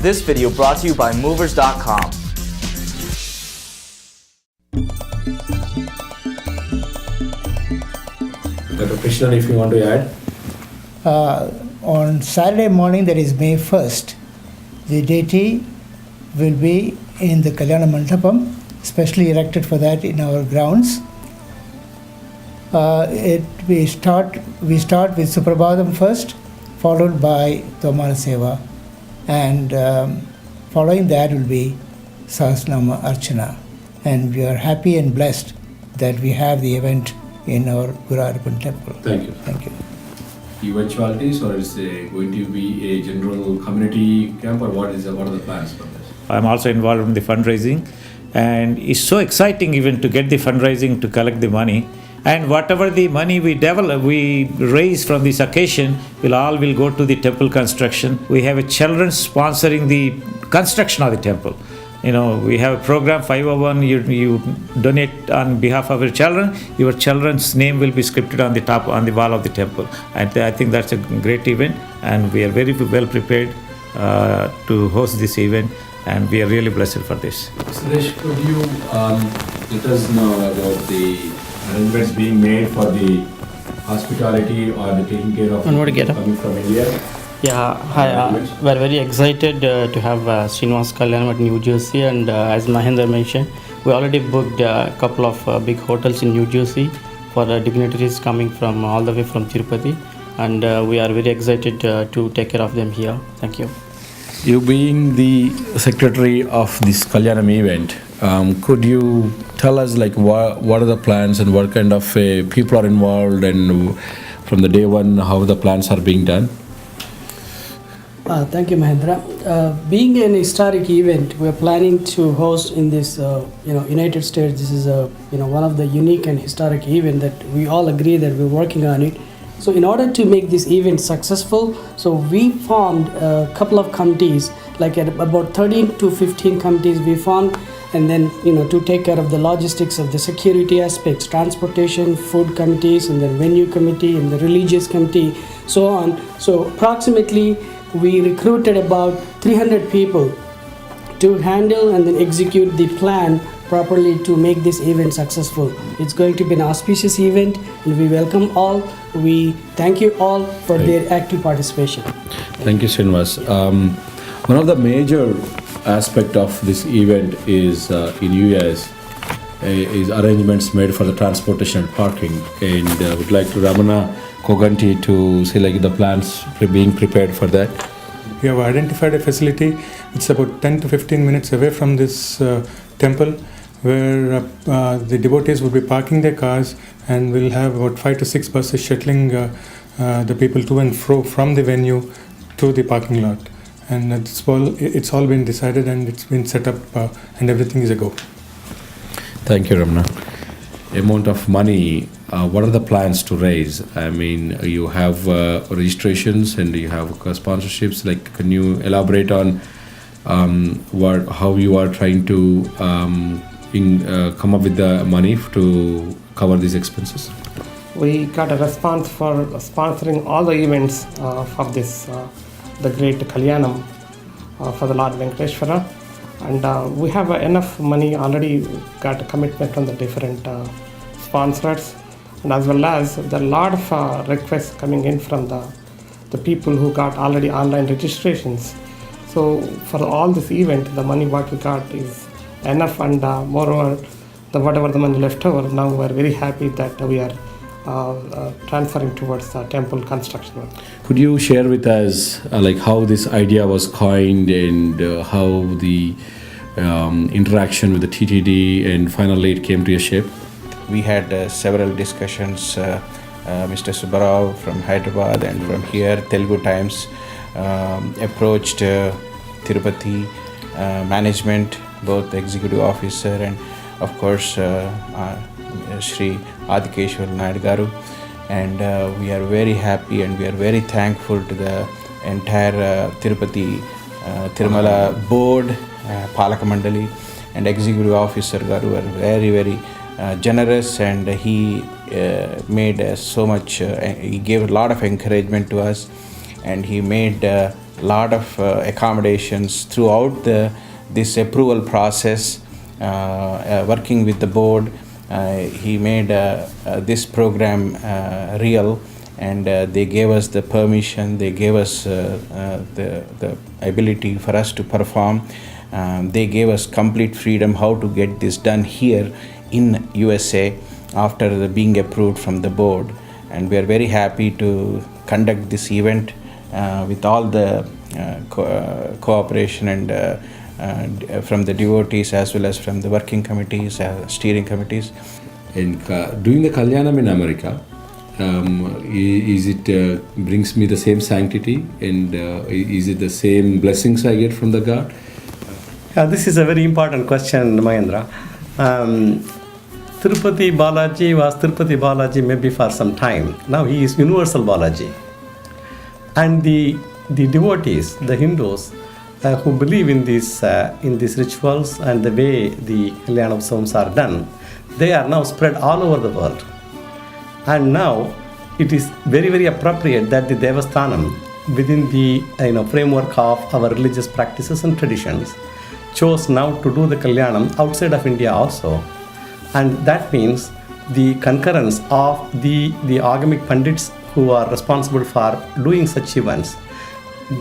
This video brought to you by Movers.com. Dr. Krishnan, if you want to add. On Saturday morning, that is May 1st, the deity will be in the Kalyana Mandapam, specially erected for that in our grounds. We start with Suprabhadam first, followed by Tomara Seva, and following that will be Sahasranama Archana. And we are happy and blessed that we have the event in our Guru Arapan temple. Thank you. Thank you. Eventualities, or is it going to be a general community camp, or what are the plans for this? I'm also involved in the fundraising, and it's so exciting even to get the fundraising to collect the money. And whatever the money we raise from this occasion will go to the temple construction. We have a children sponsoring the construction of the temple. You know, we have a program 501. You donate on behalf of your children's name will be scripted on the wall of the temple. And I think that's a great event, and we are very well prepared to host this event, and we are really blessed for this. Suresh, could you let us know about the arrangements being made for the hospitality or the taking care of people coming from India? Yeah, hi. We're very excited to have Srinivas Kalyanam at New Jersey, and as Mahendra mentioned, we already booked a couple of big hotels in New Jersey for dignitaries coming from all the way from Tirupati, and we are very excited to take care of them here. Thank you. You being the secretary of this Kalyanam event, could you tell us what are the plans and what kind of people are involved, and from the day one how the plans are being done? Thank you, Mahendra. Being an historic event, we are planning to host in this, United States. This is one of the unique and historic event that we all agree that we're working on it. So, in order to make this event successful, so we formed a couple of committees, like about 13 to 15 committees we formed, and then to take care of the logistics of the security aspects, transportation, food committees, and then venue committee and the religious committee, so on. So, approximately we recruited about 300 people to handle and then execute the plan properly to make this event successful. It's going to be an auspicious event, and we welcome all. We thank you all for their active participation. Thank you, Srinivas. One of the major aspect of this event is in US is arrangements made for the transportation and parking, and would like to Ramana Koganti to say the plans being prepared for that. We have identified a facility. It's about 10 to 15 minutes away from this temple, where the devotees will be parking their cars, and we'll have about 5 to 6 buses shuttling the people to and fro from the venue to the parking lot. And it's all been decided, and it's been set up, and everything is a go. Thank you, Ramana. Amount of money, what are the plans to raise? I mean, you have registrations and you have sponsorships. Can you elaborate on how you are trying to come up with the money to cover these expenses? We got a response for sponsoring all the events of this, the great Kalyanam for the Lord Venkateshwara. And we have enough money already, got a commitment from the different sponsors, and as well as there are a lot of requests coming in from the people who got already online registrations. So for all this event, the money what we got is enough, and moreover, whatever the money left over, now we are very happy that we are transferring towards the temple construction. Could you share with us how this idea was coined, and how the interaction with the TTD and finally it came to a shape? We had several discussions. Mr. Subbarao from Hyderabad and from here, Telugu Times, approached Tirupati management, both executive officer and of course Shri Adikeshwar Naidu Garu, and we are very happy and we are very thankful to the entire Tirupati Tirumala board, Palaka Mandali and executive officer Garu are very, very generous, and he made so much, he gave a lot of encouragement to us, and he made lot of accommodations throughout this approval process, working with the board. He made this program real, and they gave us the permission, they gave us the ability for us to perform. They gave us complete freedom how to get this done here in USA after being approved from the board. And we are very happy to conduct this event with all the cooperation and from the devotees as well as from the working committees, steering committees. In doing the Kalyanam in America, is it brings me the same sanctity, and is it the same blessings I get from the God? This is a very important question, Mahendra. Tirupati Balaji was Tirupati Balaji maybe for some time. Now he is Universal Balaji. And the devotees, the Hindus, who believe in these rituals and the way the Kalyana Utsavams are done, they are now spread all over the world. And now it is very, very appropriate that the Devasthanam, within the framework of our religious practices and traditions, chose now to do the Kalyanam outside of India also. And that means the concurrence of the agamic pandits who are responsible for doing such events,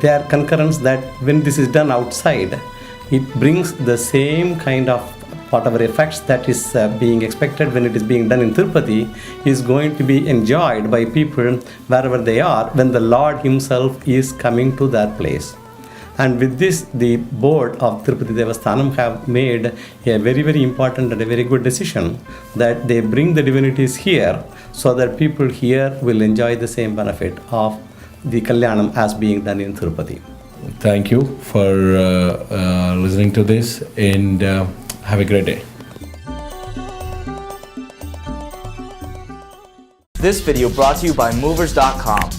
their concurrence that when this is done outside, it brings the same kind of whatever effects that is being expected when it is being done in Tirupati is going to be enjoyed by people wherever they are when the Lord himself is coming to that place. And with this, the board of Tirupati Devasthanam have made a very, very important and a very good decision that they bring the divinities here so that people here will enjoy the same benefit of the Kalyanam as being done in Tirupati. Thank you for listening to this, and have a great day. This video brought to you by Movers.com.